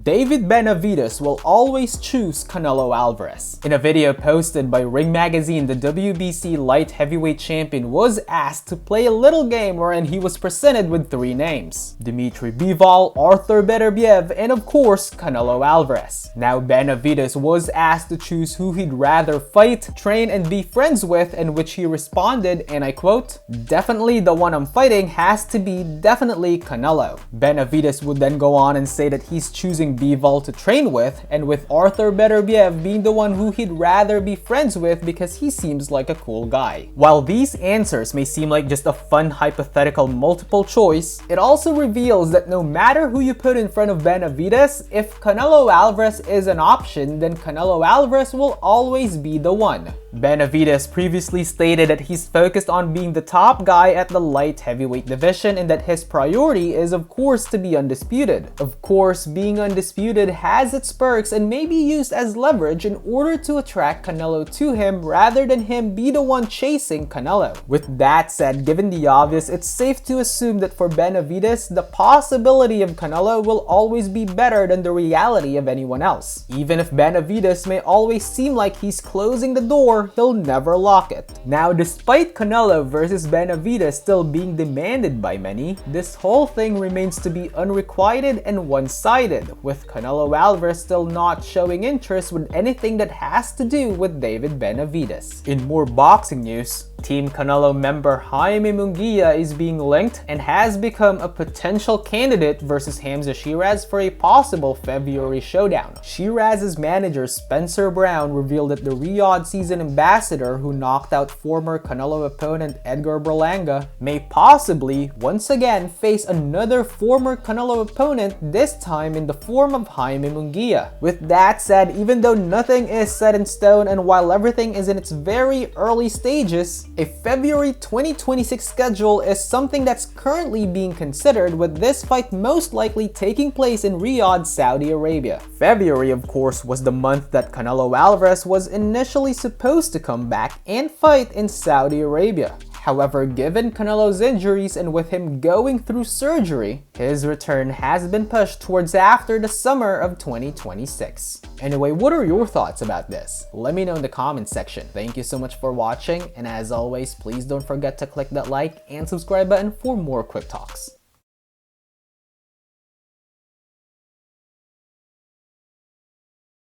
David Benavidez will always choose Canelo Alvarez. In a video posted by Ring Magazine, the WBC light heavyweight champion was asked to play a little game wherein he was presented with three names: Dmitry Bivol, Artur Beterbiev, and of course, Canelo Alvarez. Now, Benavidez was asked to choose who he'd rather fight, train, and be friends with, in which he responded, and I quote, "Definitely the one I'm fighting has to be definitely Canelo." Benavidez would then go on and say that he's choosing Bivol to train with, and with Artur Beterbiev being the one who he'd rather be friends with because he seems like a cool guy. While these answers may seem like just a fun hypothetical multiple choice, it also reveals that no matter who you put in front of Benavidez, if Canelo Alvarez is an option, then Canelo Alvarez will always be the one. Benavidez previously stated that he's focused on being the top guy at the light heavyweight division and that his priority is of course to be undisputed. Of course, being undisputed has its perks and may be used as leverage in order to attract Canelo to him rather than him be the one chasing Canelo. With that said, given the obvious, it's safe to assume that for Benavidez, the possibility of Canelo will always be better than the reality of anyone else. Even if Benavidez may always seem like he's closing the door, he'll never lock it. Now, despite Canelo versus Benavidez still being demanded by many, this whole thing remains to be unrequited and one-sided, with Canelo Alvarez still not showing interest with anything that has to do with David Benavidez. In more boxing news, Team Canelo member Jaime Munguia is being linked and has become a potential candidate versus Hamza Shiraz for a possible February showdown. Shiraz's manager Spencer Brown revealed that the Riyadh season ambassador, who knocked out former Canelo opponent Edgar Berlanga, may possibly once again face another former Canelo opponent, this time in the form of Jaime Munguia. With that said, even though nothing is set in stone and while everything is in its very early stages, a February 2026 schedule is something that's currently being considered, with this fight most likely taking place in Riyadh, Saudi Arabia. February, of course, was the month that Canelo Alvarez was initially supposed to come back and fight in Saudi Arabia. However, given Canelo's injuries and with him going through surgery, his return has been pushed towards after the summer of 2026. Anyway, what are your thoughts about this? Let me know in the comments section. Thank you so much for watching, and as always, please don't forget to click that like and subscribe button for more quick talks.